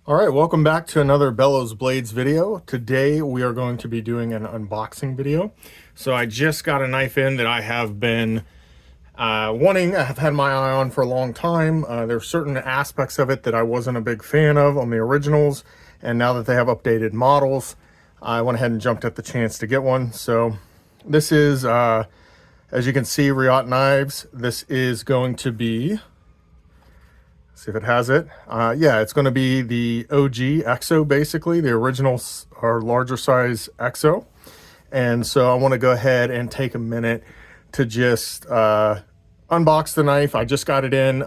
All right, welcome back to another Bellows Blades video. Today we are going to be doing an unboxing video. So I just got a knife in that I have been I have had my eye on for a long time. There are certain aspects of it that I wasn't a big fan of on the originals, and now that they have updated models, I went ahead and jumped at the chance to get one. So this is, as you can see, Reate knives. This is going to be, see if it has it. Yeah, it's going to be the OG Exo, basically, the original or larger size Exo. And so I want to go ahead and take a minute to just unbox the knife. I just got it in.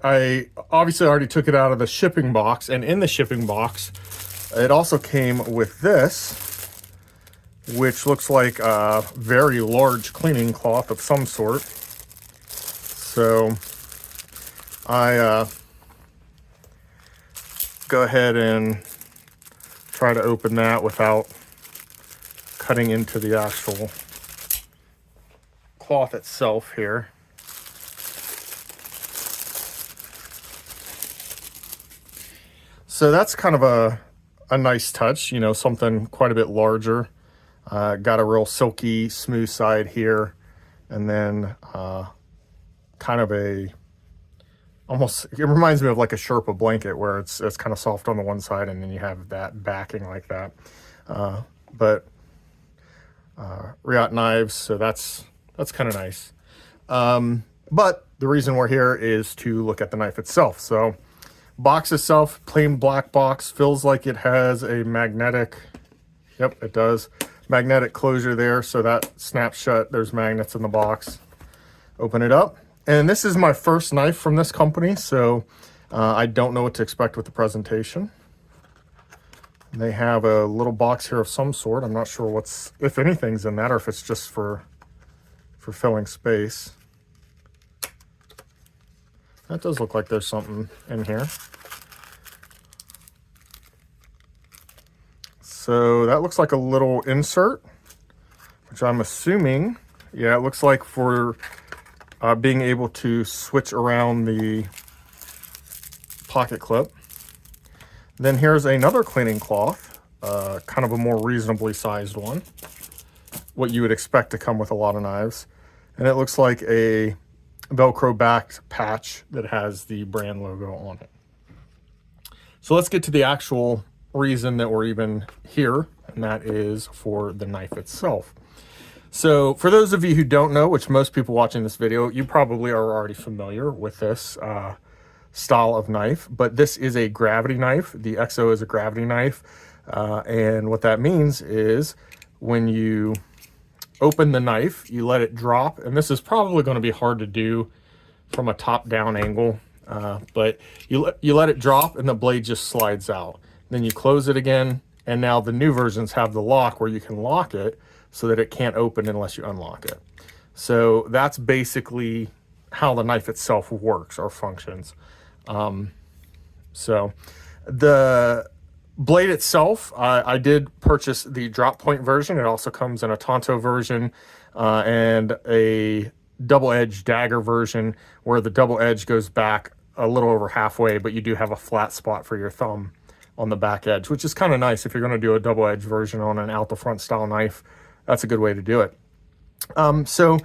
I obviously already took it out of the shipping box, and in the shipping box, it also came with this, which looks like a very large cleaning cloth of some sort. So I go ahead and try to open that without cutting into the actual cloth itself here. So that's kind of a nice touch, you know, something quite a bit larger. Got a real silky smooth side here, and then kind of a almost, it reminds me of like a Sherpa blanket where it's kind of soft on the one side and then you have that backing like that. But Reate knives, so that's kind of nice. But the reason we're here is to look at the knife itself. So box itself, plain black box, feels like it has a magnetic, yep, it does, magnetic closure there, so that snaps shut. There's magnets in the box. Open it up. And this is my first knife from this company, so I don't know what to expect with the presentation. They have a little box here of some sort. I'm not sure what's, if anything's in that, or if it's just for filling space. That does look like there's something in here. So that looks like a little insert, which I'm assuming, yeah, it looks like for being able to switch around the pocket clip. Then here's another cleaning cloth, kind of a more reasonably sized one, what you would expect to come with a lot of knives. And it looks like a Velcro backed patch that has the brand logo on it. So let's get to the actual reason that we're even here, and that is for the knife itself. So for those of you who don't know, which most people watching this video, you probably are already familiar with this style of knife, but this is a gravity knife. The Exo is a gravity knife. And what that means is when you open the knife, you let it drop, and this is probably going to be hard to do from a top-down angle, but you let it drop and the blade just slides out. Then you close it again, and now the new versions have the lock where you can lock it so that it can't open unless you unlock it. So that's basically how the knife itself works or functions. So the blade itself, I did purchase the drop point version. It also comes in a Tonto version and a double edge dagger version where the double edge goes back a little over halfway, but you do have a flat spot for your thumb on the back edge, which is kind of nice if you're going to do a double edge version on an out the front style knife. That's a good way to do it. So,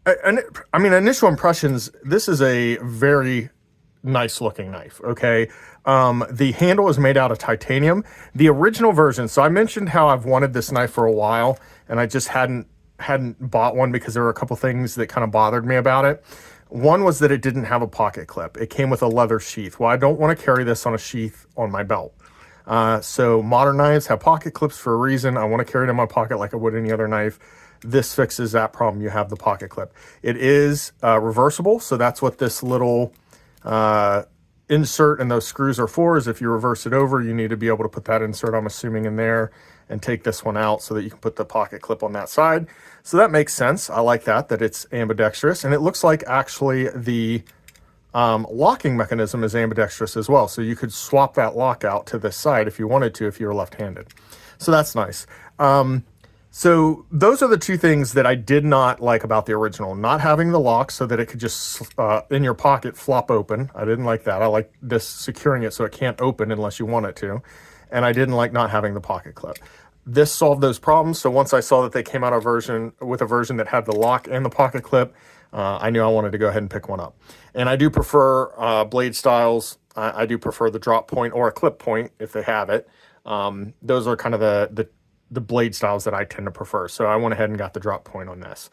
I mean, initial impressions, this is a very nice looking knife, okay? The handle is made out of titanium. The original version, so I mentioned how I've wanted this knife for a while, and I just hadn't bought one because there were a couple things that kind of bothered me about it. One was that it didn't have a pocket clip. It came with a leather sheath. Well, I don't want to carry this on a sheath on my belt. So modern knives have pocket clips for a reason. I want to carry it in my pocket like I would any other knife. This fixes that problem. You have the pocket clip. It is reversible, so that's what this little insert and those screws are for, is if you reverse it over, you need to be able to put that insert, I'm assuming, in there and take this one out so that you can put the pocket clip on that side. So that makes sense. I like that it's ambidextrous, and it looks like actually the locking mechanism is ambidextrous as well. So you could swap that lock out to this side if you wanted to, if you were left-handed. So that's nice. So those are the two things that I did not like about the original. Not having the lock so that it could just, in your pocket, flop open. I didn't like that. I like this securing it so it can't open unless you want it to. And I didn't like not having the pocket clip. This solved those problems. So once I saw that they came out with a version that had the lock and the pocket clip, I knew I wanted to go ahead and pick one up. And I do prefer blade styles. I do prefer the drop point or a clip point if they have it. Those are kind of the blade styles that I tend to prefer. So I went ahead and got the drop point on this.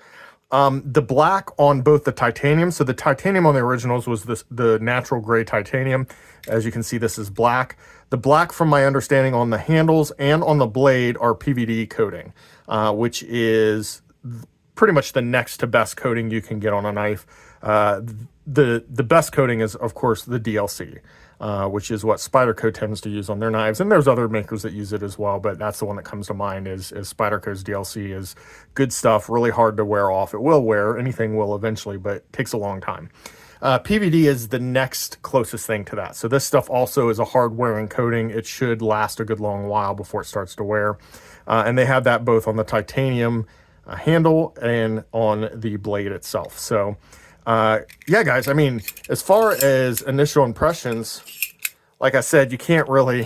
The black on both the titanium. So the titanium on the originals was the natural gray titanium. As you can see, this is black. The black, from my understanding, on the handles and on the blade are PVD coating, which is pretty much the next to best coating you can get on a knife. The best coating is, of course, the DLC, which is what Spyderco tends to use on their knives. And there's other makers that use it as well, but that's the one that comes to mind is Spyderco's DLC is good stuff, really hard to wear off. It will wear, anything will eventually, but it takes a long time. PVD is the next closest thing to that. So this stuff also is a hard wearing coating. It should last a good long while before it starts to wear. And they have that both on the titanium handle and on the blade itself. So yeah, guys, I mean, as far as initial impressions, like I said, you don't really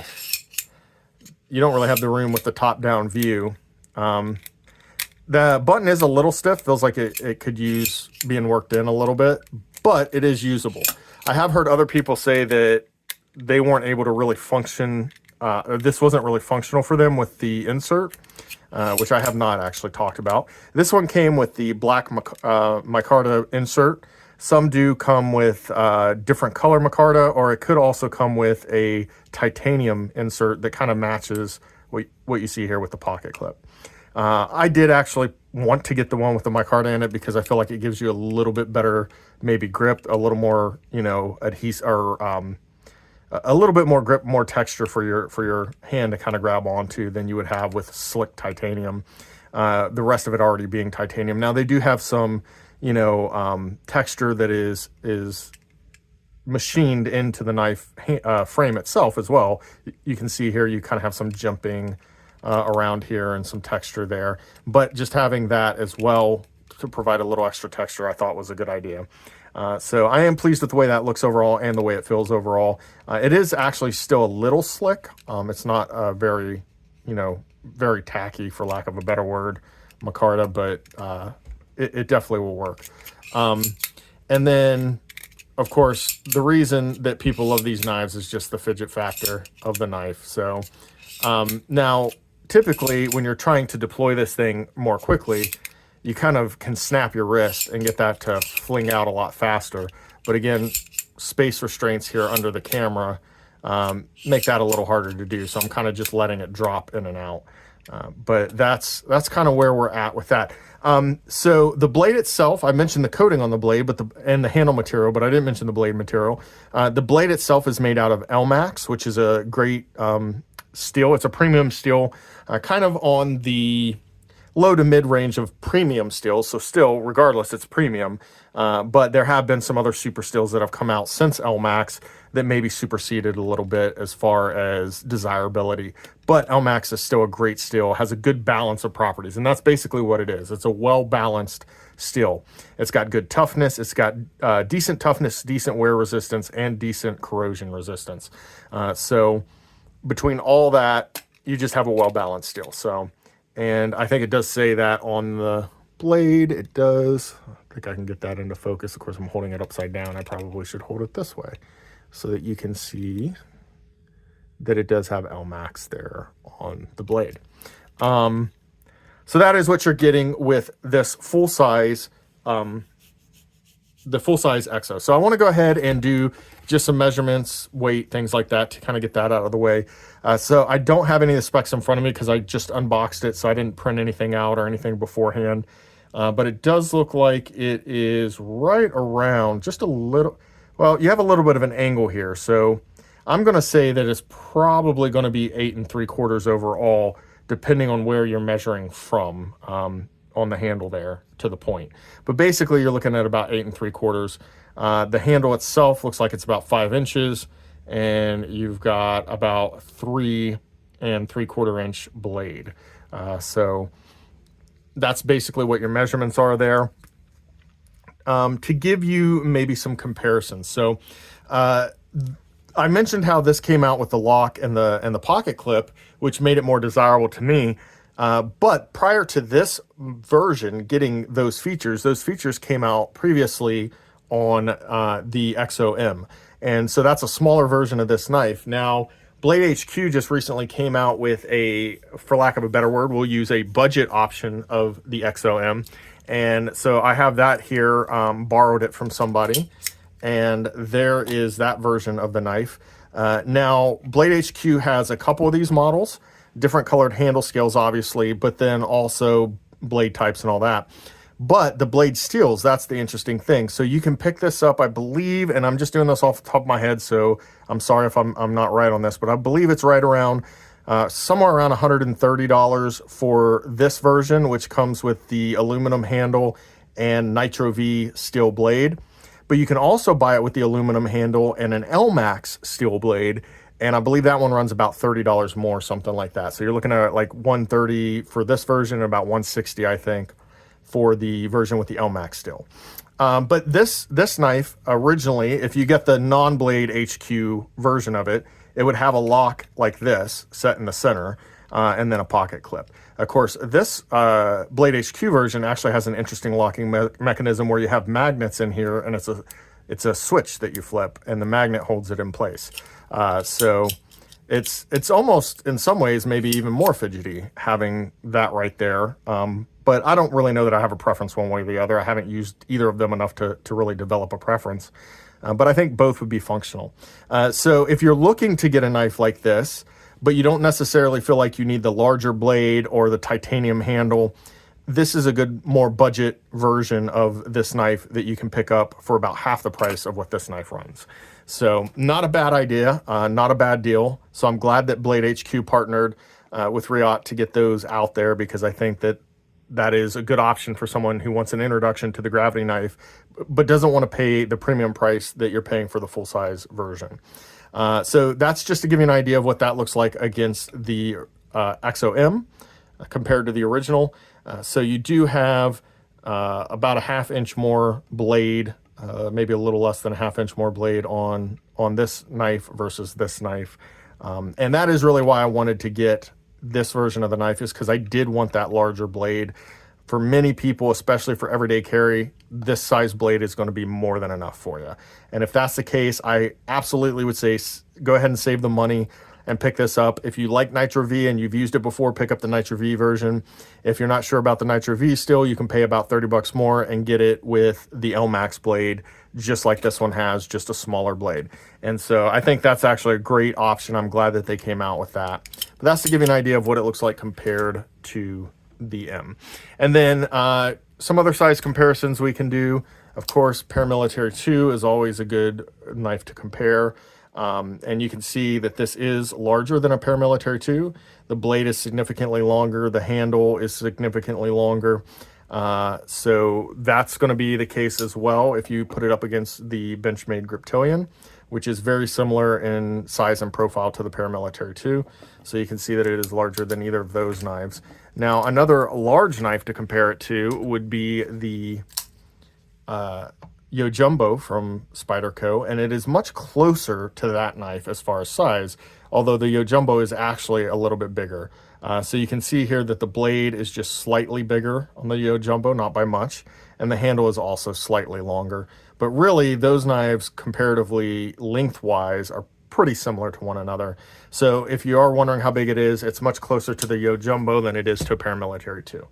have the room with the top-down view. The button is a little stiff, feels like it could use being worked in a little bit, but it is usable. I have heard other people say that they weren't able to really function, this wasn't really functional for them with the insert, which I have not actually talked about. This one came with the black micarta insert. Some do come with different color micarta, or it could also come with a titanium insert that kind of matches what you see here with the pocket clip. I did actually want to get the one with the micarta in it because I feel like it gives you a little bit better maybe grip, a little more, adhesive, or a little bit more grip, more texture for your hand to kind of grab onto than you would have with slick titanium. The rest of it already being titanium. Now they do have some, texture that is machined into the knife frame itself as well. You can see here you kind of have some jumping around here and some texture there. But just having that as well to provide a little extra texture I thought was a good idea. So I am pleased with the way that looks overall and the way it feels overall. It is actually still a little slick. It's not very, very tacky, for lack of a better word, micarta, but it definitely will work. And then, of course, the reason that people love these knives is just the fidget factor of the knife. So now, typically, when you're trying to deploy this thing more quickly, you kind of can snap your wrist and get that to fling out a lot faster. But again, space restraints here under the camera make that a little harder to do. So I'm kind of just letting it drop in and out. But that's kind of where we're at with that. So the blade itself, I mentioned the coating on the blade, and the handle material, but I didn't mention the blade material. The blade itself is made out of Elmax, which is a great steel. It's a premium steel, kind of on the low to mid range of premium steels. So still, regardless, it's premium. But there have been some other super steels that have come out since Elmax that maybe superseded a little bit as far as desirability. But Elmax is still a great steel, has a good balance of properties. And that's basically what it is. It's a well-balanced steel. It's got good toughness. It's got decent toughness, decent wear resistance, and decent corrosion resistance. So between all that, you just have a well-balanced steel. So, and I think it does say that on the blade. It does. I think I can get that into focus. Of course, I'm holding it upside down. I probably should hold it this way so that you can see that it does have Elmax there on the blade. So that is what you're getting with this full-size, the full-size EXO. So I want to go ahead and do just some measurements, weight, things like that to kind of get that out of the way. So I don't have any of the specs in front of me because I just unboxed it, so I didn't print anything out or anything beforehand. But it does look like it is right around just a little, well, you have a little bit of an angle here. So I'm going to say that it's probably going to be 8 3/4 overall, depending on where you're measuring from on the handle there to the point. But basically, you're looking at about 8 3/4. The handle itself looks like it's about 5 inches, and you've got about 3 3/4 inch blade. So that's basically what your measurements are there. To give you maybe some comparisons. So I mentioned how this came out with the lock and the pocket clip, which made it more desirable to me. But prior to this version getting those features came out previously on the EXO-M. And so that's a smaller version of this knife. Now, Blade HQ just recently came out with a, for lack of a better word, we'll use a budget option of the EXO-M. And so I have that here, borrowed it from somebody. And there is that version of the knife. Now, Blade HQ has a couple of these models, different colored handle scales, obviously, but then also blade types and all that. But the blade steels, that's the interesting thing. So you can pick this up, I believe, and I'm just doing this off the top of my head, so I'm sorry if I'm not right on this, but I believe it's right around somewhere around $130 for this version, which comes with the aluminum handle and Nitro V steel blade. But you can also buy it with the aluminum handle and an LMAX steel blade, and I believe that one runs about $30 more, something like that. So you're looking at like $130 for this version and about $160, I think, for the version with the LMAX steel. But this knife, originally, if you get the non-Blade HQ version of it, it would have a lock like this set in the center, and then a pocket clip. Of course, this Blade HQ version actually has an interesting locking mechanism where you have magnets in here, and it's a switch that you flip, and the magnet holds it in place. So it's almost, in some ways, maybe even more fidgety having that right there. But I don't really know that I have a preference one way or the other. I haven't used either of them enough to really develop a preference. But I think both would be functional. So if you're looking to get a knife like this, but you don't necessarily feel like you need the larger blade or the titanium handle, this is a good, more budget version of this knife that you can pick up for about half the price of what this knife runs. So not a bad idea, not a bad deal. So I'm glad that Blade HQ partnered with Reate to get those out there, because I think that that is a good option for someone who wants an introduction to the gravity knife, but doesn't want to pay the premium price that you're paying for the full-size version. So that's just to give you an idea of what that looks like against the EXO-M compared to the original. So you do have about a ½ inch more blade, maybe a little less than a ½ inch more blade on this knife versus this knife. And that is really why I wanted to get this version of the knife, is because I did want that larger blade. For many people, especially for everyday carry, this size blade is going to be more than enough for you. And if that's the case, I absolutely would say go ahead and save the money and pick this up. If you like Nitro V and you've used it before, pick up the Nitro V version. If you're not sure about the Nitro V still, you can pay about 30 bucks more and get it with the LMAX blade, just like this one has, just a smaller blade. And so I think that's actually a great option. I'm glad that they came out with that. But that's to give you an idea of what it looks like compared to the M. And then some other size comparisons we can do. Of course, Paramilitary 2 is always a good knife to compare. And you can see that this is larger than a Paramilitary 2. The blade is significantly longer. The handle is significantly longer. So that's going to be the case as well if you put it up against the Benchmade Griptilian, which is very similar in size and profile to the Paramilitary 2. So you can see that it is larger than either of those knives. Now, another large knife to compare it to would be the Yojumbo from Spyderco, and it is much closer to that knife as far as size, although the Yojumbo is actually a little bit bigger. So you can see here that the blade is just slightly bigger on the Yojumbo, not by much, and the handle is also slightly longer. But really, those knives, comparatively lengthwise, are pretty similar to one another. So if you are wondering how big it is, it's much closer to the Yojumbo than it is to a Paramilitary 2.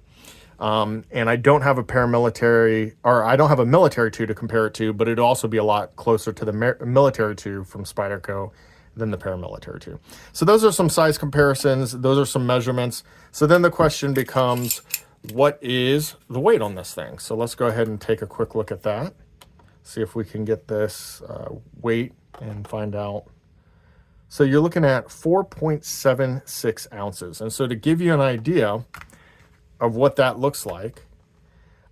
And I don't have a Paramilitary, or I don't have a Military 2 to compare it to, but it'd also be a lot closer to the Military 2 from Spyderco than the Paramilitary 2. So those are some size comparisons. Those are some measurements. So then the question becomes, what is the weight on this thing? So let's go ahead and take a quick look at that. See if we can get this weight and find out. So you're looking at 4.76 ounces. And so to give you an idea of what that looks like,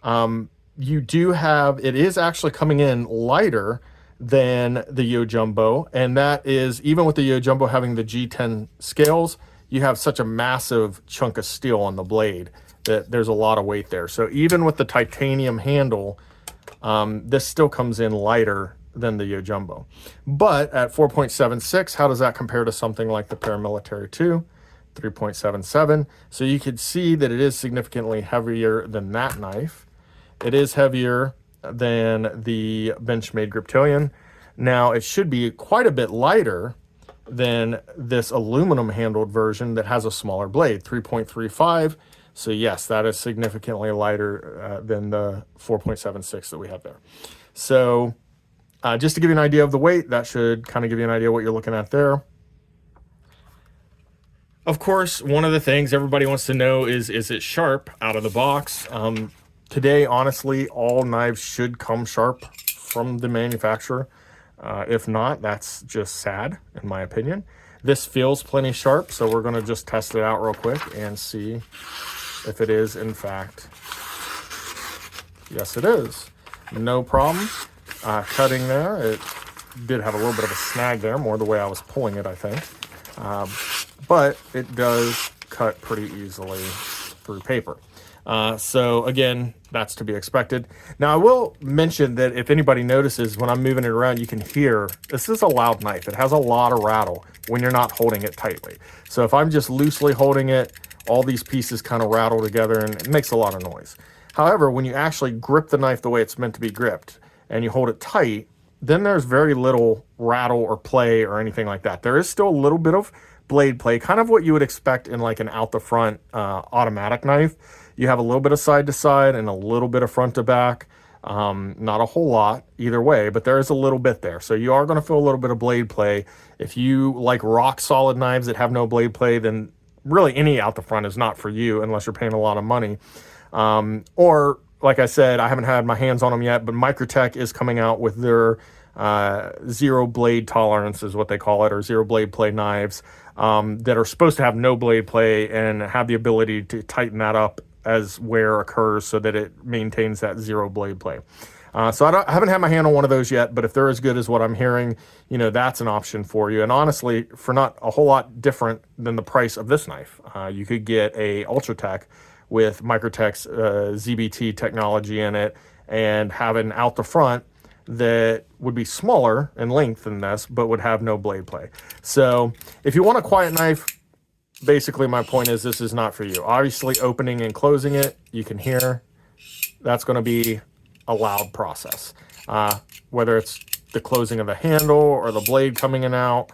you do have, it is actually coming in lighter than the Yojumbo, and that is, even with the Yojumbo having the G10 scales, you have such a massive chunk of steel on the blade that there's a lot of weight there. So even with the titanium handle, this still comes in lighter than the Yojumbo. But at 4.76, how does that compare to something like the Paramilitary 2? 3.77. So you could see that it is significantly heavier than that knife. It is heavier than the Benchmade Griptilian. Now it should be quite a bit lighter than this aluminum handled version that has a smaller blade, 3.35. So yes, that is significantly lighter than the 4.76 that we have there. So just to give you an idea of the weight, that should kind of give you an idea what you're looking at there. Of course, one of the things everybody wants to know is it sharp out of the box? Today, honestly, all knives should come sharp from the manufacturer. If not, that's just sad, in my opinion. This feels plenty sharp, so we're going to just test it out real quick and see if it is, in fact. Yes, it is. No problem. Cutting there, it did have a little bit of a snag there, more the way I was pulling it, I think. But it does cut pretty easily through paper. So again, that's to be expected. Now I will mention that if anybody notices when I'm moving it around, you can hear, this is a loud knife. It has a lot of rattle when you're not holding it tightly. So if I'm just loosely holding it, all these pieces kind of rattle together and it makes a lot of noise. However, when you actually grip the knife the way it's meant to be gripped and you hold it tight, then there's very little rattle or play or anything like that. There is still a little bit of blade play, kind of what you would expect in like an out the front automatic knife. You have a little bit of side to side and a little bit of front to back. Not a whole lot either way, but there is a little bit there. So you are going to feel a little bit of blade play. If you like rock solid knives that have no blade play, then really any out the front is not for you unless you're paying a lot of money. Or like I said, I haven't had my hands on them yet, but Microtech is coming out with their zero blade tolerance is what they call it, or zero blade play knives that are supposed to have no blade play and have the ability to tighten that up as wear occurs so that it maintains that zero blade play. So I haven't had my hand on one of those yet, but if they're as good as what I'm hearing, you know, that's an option for you. And honestly, for not a whole lot different than the price of this knife, you could get a Ultratech with Microtech's ZBT technology in it and have an out the front that would be smaller in length than this, but would have no blade play. So if you want a quiet knife, basically my point is this is not for you. Obviously opening and closing it, you can hear, that's going to be a loud process. Whether it's the closing of the handle or the blade coming in and out,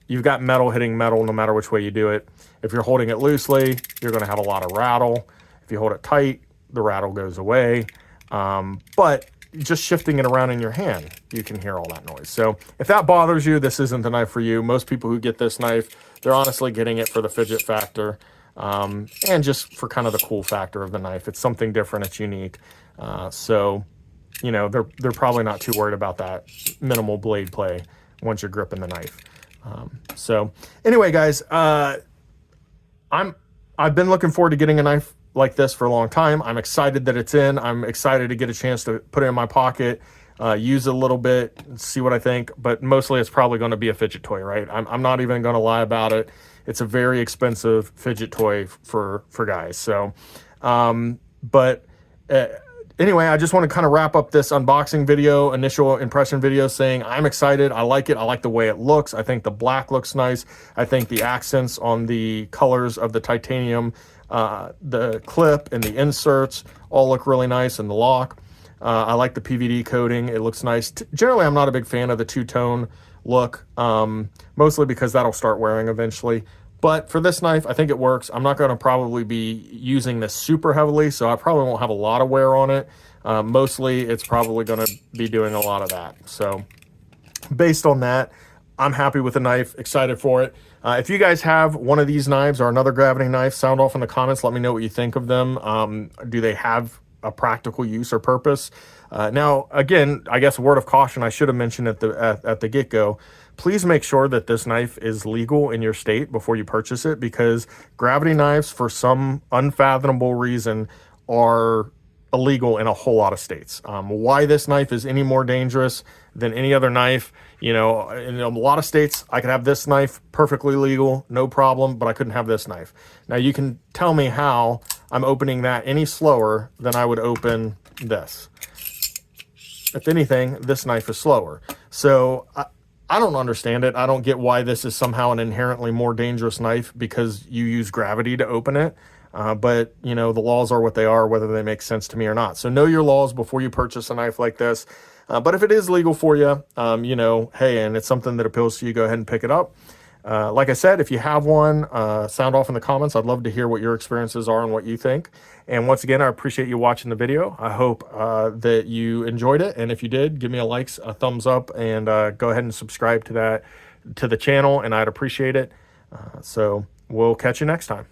you've got metal hitting metal no matter which way you do it. If you're holding it loosely, you're going to have a lot of rattle. If you hold it tight, the rattle goes away. But just shifting it around in your hand, you can hear all that noise. So if that bothers you, this isn't the knife for you. Most people who get this knife, they're honestly getting it for the fidget factor and just for kind of the cool factor of the knife. It's something different, it's unique. So, you know, they're probably not too worried about that minimal blade play once you're gripping the knife. So anyway, guys, I've been looking forward to getting a knife like this for a long time. I'm excited that it's in. I'm excited to get a chance to put it in my pocket, use it a little bit, see what I think. But mostly it's probably going to be a fidget toy, right? I'm not even going to lie about it. It's a very expensive fidget toy for guys. So, anyway, I just want to kind of wrap up this unboxing video, initial impression video, saying I'm excited. I like it. I like the way it looks. I think the black looks nice. I think the accents on the colors of the titanium, the clip and the inserts all look really nice, and the lock. I like the PVD coating. It looks nice. Generally, I'm not a big fan of the two-tone look, mostly because that'll start wearing eventually. But for this knife, I think it works. I'm not going to probably be using this super heavily, so I probably won't have a lot of wear on it. Mostly, it's probably going to be doing a lot of that. So based on that, I'm happy with the knife, excited for it. If you guys have one of these knives or another gravity knife, sound off in the comments. Let me know what you think of them. Do they have a practical use or purpose? Now, again, I guess a word of caution I should have mentioned at the get-go. Please make sure that this knife is legal in your state before you purchase it, because gravity knives, for some unfathomable reason, are illegal in a whole lot of states. Why this knife is any more dangerous than any other knife, you know, in a lot of states, I could have this knife perfectly legal, no problem, but I couldn't have this knife. Now, you can tell me how I'm opening that any slower than I would open this. If anything, this knife is slower. So I don't understand it. I don't get why this is somehow an inherently more dangerous knife because you use gravity to open it. But, you know, the laws are what they are, whether they make sense to me or not. So know your laws before you purchase a knife like this. But if it is legal for you, you know, hey, and it's something that appeals to you, go ahead and pick it up. Like I said, if you have one, sound off in the comments. I'd love to hear what your experiences are and what you think. And once again, I appreciate you watching the video. I hope that you enjoyed it. And if you did, give me a thumbs up, and go ahead and subscribe to the channel, and I'd appreciate it. So we'll catch you next time.